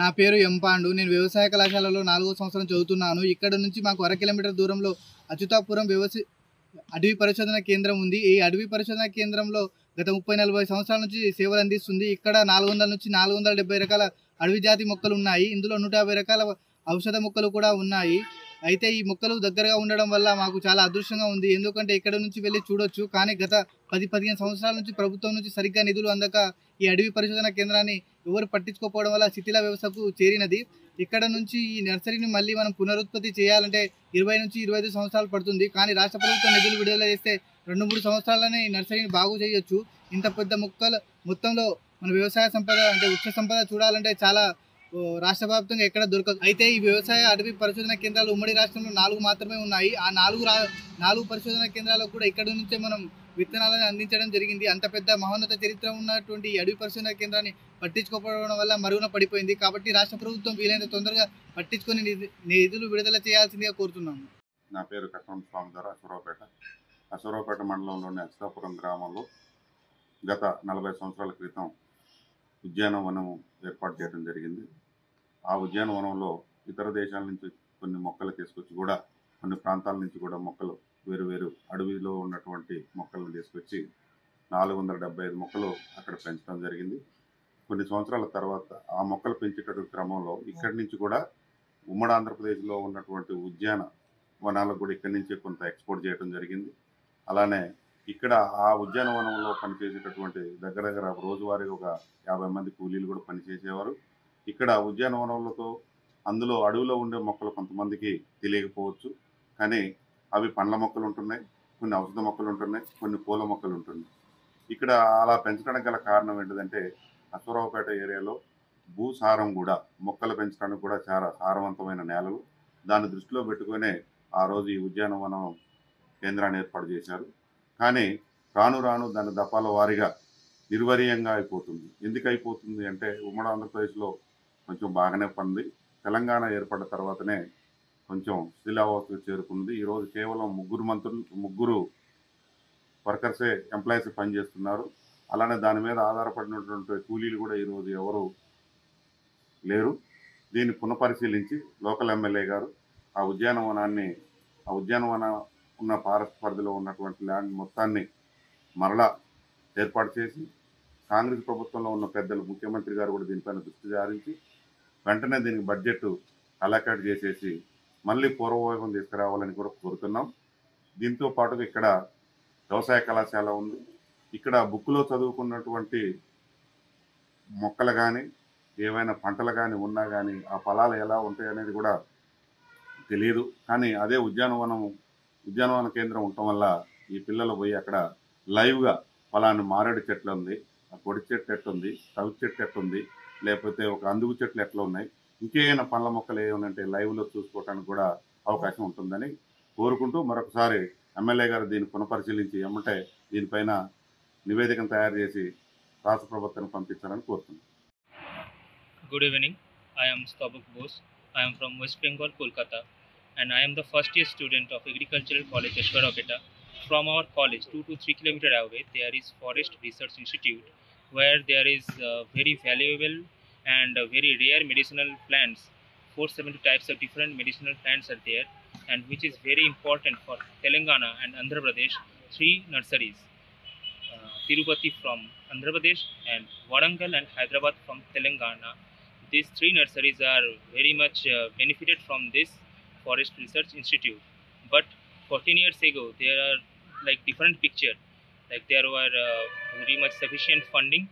నా పేరు ఎం పాండు. నేను వ్యవసాయ కళాశాలలో 4వ సంవత్సరం చదువుతున్నాను. ఇక్కడ నుంచి మాకు 1 కిలోమీటర్ దూరంలో అచ్యుతాపురం అడవి పరిశోధన కేంద్రం ఉంది. ఈ అడవి పరిశోధన కేంద్రంలో గత 30-40 సంవత్సరాల నుంచి సేవలు అందిస్తుంది. ఇక్కడ 400 నుంచి 470 రకాల అడవి జాతి మొక్కలు ఉన్నాయి. ఇందులో 150 రకాల ఔషధ మొక్కలు కూడా ఉన్నాయి. అయితే ఈ మొక్కలు దగ్గరగా ఉండడం వల్ల మాకు చాలా అదృష్టంగా ఉంది. ఎందుకంటే ఇక్కడ నుంచి వెళ్ళి చూడొచ్చు. కానీ గత 10-15 సంవత్సరాల నుంచి ప్రభుత్వం నుంచి సరిగ్గా నిధులు అందక ఈ అడవి పరిశోధన కేంద్రాన్ని ఎవరు పట్టించుకోకపోవడం వల్ల శిథిల వ్యవస్థకు చేరినది. ఇక్కడ నుంచి ఈ నర్సరీని మళ్ళీ మనం పునరుత్పత్తి చేయాలంటే 20 నుంచి 25 సంవత్సరాలు పడుతుంది. కానీ రాష్ట్ర ప్రభుత్వం నిధులు విడుదల చేస్తే 2-3 సంవత్సరాలనే ఈ నర్సరీని బాగు చేయొచ్చు. ఇంత పెద్ద మొక్కల మొత్తంలో మన వ్యవసాయ సంపద అంటే వృక్ష సంపద చూడాలంటే చాలా రాష్ట్ర వ్యాప్తంగా ఎక్కడ దొరకదు. అయితే ఈ వ్యవసాయ అడవి పరిశోధన కేంద్రాలు ఉమ్మడి రాష్ట్రంలో 4 మాత్రమే ఉన్నాయి. ఆ 4 పరిశోధన కేంద్రాలకు కూడా ఇక్కడ నుంచే మనం విత్తనాలను అందించడం జరిగింది. అంత పెద్ద మహోన్నత చరిత్ర ఉన్నటువంటి ఈ అడవి పరిశోధన కేంద్రాన్ని పట్టించుకోకపోవడం వల్ల మరుగున పడిపోయింది. కాబట్టి రాష్ట్ర ప్రభుత్వం వీలైనంత తొందరగా పట్టించుకొని నిధులు విడుదల చేయాల్సిందిగా కోరుతున్నాము. నా పేరు కట్టం స్వామిదార, అసూరావుపేట మండలంలోని అచ్యుతాపురం గ్రామంలో గత 40 సంవత్సరాల క్రితం ఉద్యానవనం ఏర్పాటు చేయడం జరిగింది. ఆ ఉద్యానవనంలో ఇతర దేశాల నుంచి కొన్ని మొక్కలు తీసుకొచ్చి కూడా కొన్ని ప్రాంతాల నుంచి కూడా మొక్కలు వేరు అడవిలో ఉన్నటువంటి మొక్కలను తీసుకొచ్చి 475 మొక్కలు అక్కడ పెంచడం జరిగింది. కొన్ని సంవత్సరాల తర్వాత ఆ మొక్కలు పెంచేటటువంటి క్రమంలో ఇక్కడి నుంచి కూడా ఉమ్మడి ఆంధ్రప్రదేశ్లో ఉన్నటువంటి ఉద్యాన వనాలకు కూడా ఇక్కడి నుంచి కొంత ఎక్స్పోర్ట్ చేయడం జరిగింది. అలానే ఇక్కడ ఆ ఉద్యానవనంలో పనిచేసేటటువంటి దగ్గర రోజువారీ ఒక 50 మంది కూలీలు కూడా పనిచేసేవారు. ఇక్కడ ఉద్యానవనంలో అందులో అడవిలో ఉండే మొక్కలు కొంతమందికి తెలియకపోవచ్చు, కానీ అవి పండ్ల మొక్కలు ఉంటున్నాయి, కొన్ని ఔషధ మొక్కలు ఉంటున్నాయి, కొన్ని పూల మొక్కలు ఉంటున్నాయి. ఇక్కడ అలా పెంచడానికి గల కారణం ఏంటిదంటే అసూరావుపేట ఏరియాలో భూసారం కూడా మొక్కలు పెంచడానికి కూడా చాలా సారవంతమైన నేలలు. దాన్ని దృష్టిలో పెట్టుకునే ఆ రోజు ఈ ఉద్యానవనం కేంద్రాన్ని ఏర్పాటు చేశారు. కానీ రాను దాని దఫాల వారీగా నిర్వరీయంగా అయిపోతుంది. ఎందుకు అయిపోతుంది అంటే ఉమ్మడి ఆంధ్రప్రదేశ్లో కొంచెం బాగానే పంది, తెలంగాణ ఏర్పడిన తర్వాతనే కొంచెం శిథిలావస్థకు చేరుకుంది. ఈరోజు కేవలం ముగ్గురు వర్కర్సే ఎంప్లాయీస్ పనిచేస్తున్నారు. అలానే దాని మీద ఆధారపడినటువంటి కూలీలు కూడా ఈరోజు ఎవరు లేరు. దీన్ని పునఃపరిశీలించి లోకల్ ఎమ్మెల్యే గారు ఆ ఉద్యానవన ఉన్న ఫారెస్ట్ పరిధిలో ఉన్నటువంటి ల్యాండ్ మొత్తాన్ని మరలా ఏర్పాటు చేసి కాంగ్రెస్ ప్రభుత్వంలో ఉన్న పెద్దలు ముఖ్యమంత్రి గారు కూడా దీనిపైన దృష్టి సారించి వెంటనే దీనికి బడ్జెట్ అలకేట్ చేసేసి మళ్ళీ పూర్వవైభవం తీసుకురావాలని కూడా కోరుతున్నాం. దీంతో పాటుగా ఇక్కడ వ్యవసాయ కళాశాల ఉంది. ఇక్కడ బుక్లో చదువుకున్నటువంటి మొక్కలు కానీ ఏవైనా పంటలు కానీ ఉన్నా కానీ ఆ ఫలాలు ఎలా ఉంటాయి అనేది కూడా తెలియదు. కానీ అదే ఉద్యానవన కేంద్రం ఉండటం వల్ల ఈ పిల్లలు పోయి అక్కడ లైవ్గా ఫలాన్ని మారేడు చెట్లు ఉంది, ఆ కొడి చెట్టు ఎట్లుంది, తవి చెట్టు ఎట్లుంది, లేకపోతే ఒక అందుగు చెట్లు ఎట్లా ఉన్నాయి, ఇంకేమైనా పండ్ల మొక్కలు ఏమనంటే లైవ్లో చూసుకోవడానికి కూడా అవకాశం ఉంటుందని కోరుకుంటూ మరొకసారి ఎమ్మెల్యే గారు దీన్ని పునఃపరిశీలించి ఏమంటే దీనిపైన నివేదికను తయారు చేసి రాష్ట్ర ప్రభుత్వానికి పంపించాలని కోరుతున్నాను. Good evening. I am Stabuk Bose. I am from West Bengal, Kolkata, and I am the first year student of Agricultural College, Ashwaraupeta. From our college, 2 to 3 kilometers away, there is Forest Research Institute, where there is very valuable and very rare medicinal plants. 470 types of different medicinal plants are there, and which is very important for Telangana and Andhra Pradesh. 3 nurseries, Tirupati from Andhra Pradesh and Warangal and Hyderabad from Telangana. These 3 nurseries are very much benefited from this Forest Research Institute. But 14 years ago, there are like different picture. Like there were very much sufficient funding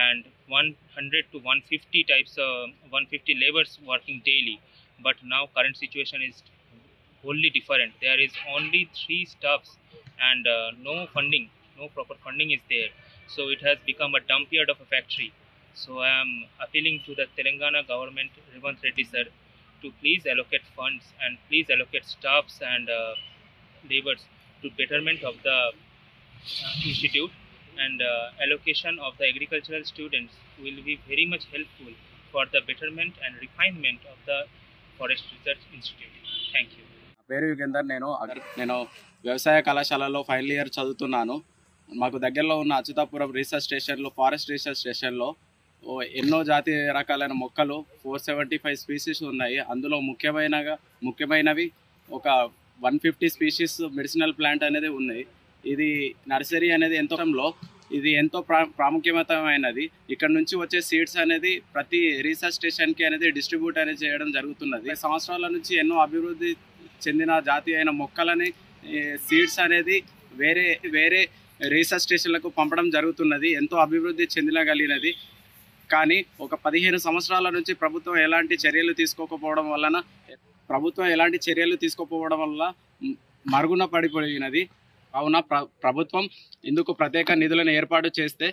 and 100 to 150 laborers working daily. But now current situation is wholly different. There is only 3 staffs and no funding, no proper funding is there. So it has become a dump yard of a factory. So I am appealing to the Telangana government, Revanth Reddy sir, to please allocate funds and please allocate staffs and laborers to betterment of the institute, and allocation of the agricultural students will be very much helpful for the betterment and refinement of the Forest Research Institute. Thank you. పేరు యుగేందర్. నేను వ్యవసాయ కళాశాలలో final year చదువుతున్నాను. మాకు దగ్గరలో ఉన్న Atchutapuram research స్టేషన్లో forest research స్టేషన్లో ఎన్నో జాతి రకాలైన మొక్కలు 475 స్పీసీస్ ఉన్నాయి. అందులో ముఖ్యమైనవి ఒక 150 స్పీషీస్ మెడిసినల్ ప్లాంట్ అనేది ఉన్నాయి. ఇది నర్సరీ అనేది ఇది ఎంతో ప్రాముఖ్యమైనది. ఇక్కడ నుంచి వచ్చే సీడ్స్ అనేది ప్రతి రీసెర్చ్ స్టేషన్కి అనేది డిస్ట్రిబ్యూట్ అనేది చేయడం జరుగుతున్నది. సంవత్సరాల నుంచి ఎన్నో అభివృద్ధి చెందిన జాతి అయిన మొక్కలని సీడ్స్ అనేది వేరే రీసెర్చ్ స్టేషన్లకు పంపడం జరుగుతున్నది. ఎంతో అభివృద్ధి చెందగలిగినది. కానీ ఒక 15 సంవత్సరాల నుంచి ప్రభుత్వం ఎలాంటి చర్యలు తీసుకోకపోవడం వల్ల మరుగున పడిపోయినది. కావున ప్రభుత్వం ఇందుకు ప్రత్యేక నిధులను ఏర్పాటు చేస్తే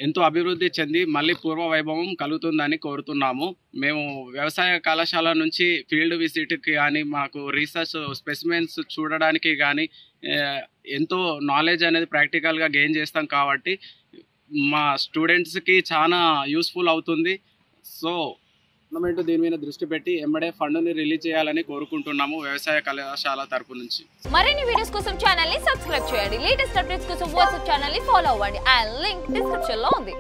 ఎంతో అభివృద్ధి చెంది మళ్ళీ పూర్వ వైభవం కలుగుతుందని కోరుతున్నాము. మేము వ్యవసాయ కళాశాల నుంచి ఫీల్డ్ విజిట్కి కానీ మాకు రీసెర్చ్ స్పెసిమెన్స్ చూడడానికి కానీ ఎంతో నాలెడ్జ్ అనేది ప్రాక్టికల్గా గెయిన్ చేస్తాం కాబట్టి మా స్టూడెంట్స్కి చాలా యూస్ఫుల్ అవుతుంది. సో గవర్నమెంట్ దీని మీద దృష్టి పెట్టి ఎంబడే ఫండ్ని రిలీజ్ చేయాలని కోరుకుంటున్నాము వ్యవసాయ కళాశాల తరపు నుంచి. మరిన్ని వీడియోస్ కోసం ఛానల్ ని సబ్స్క్రైబ్ చేయండి. లేటెస్ట్ అప్డేట్స్ కోసం వాట్సాప్ ఛానల్ ని ఫాలో అవ్వండి. ఆ లింక్ డిస్క్రిప్షన్ లో ఉంది.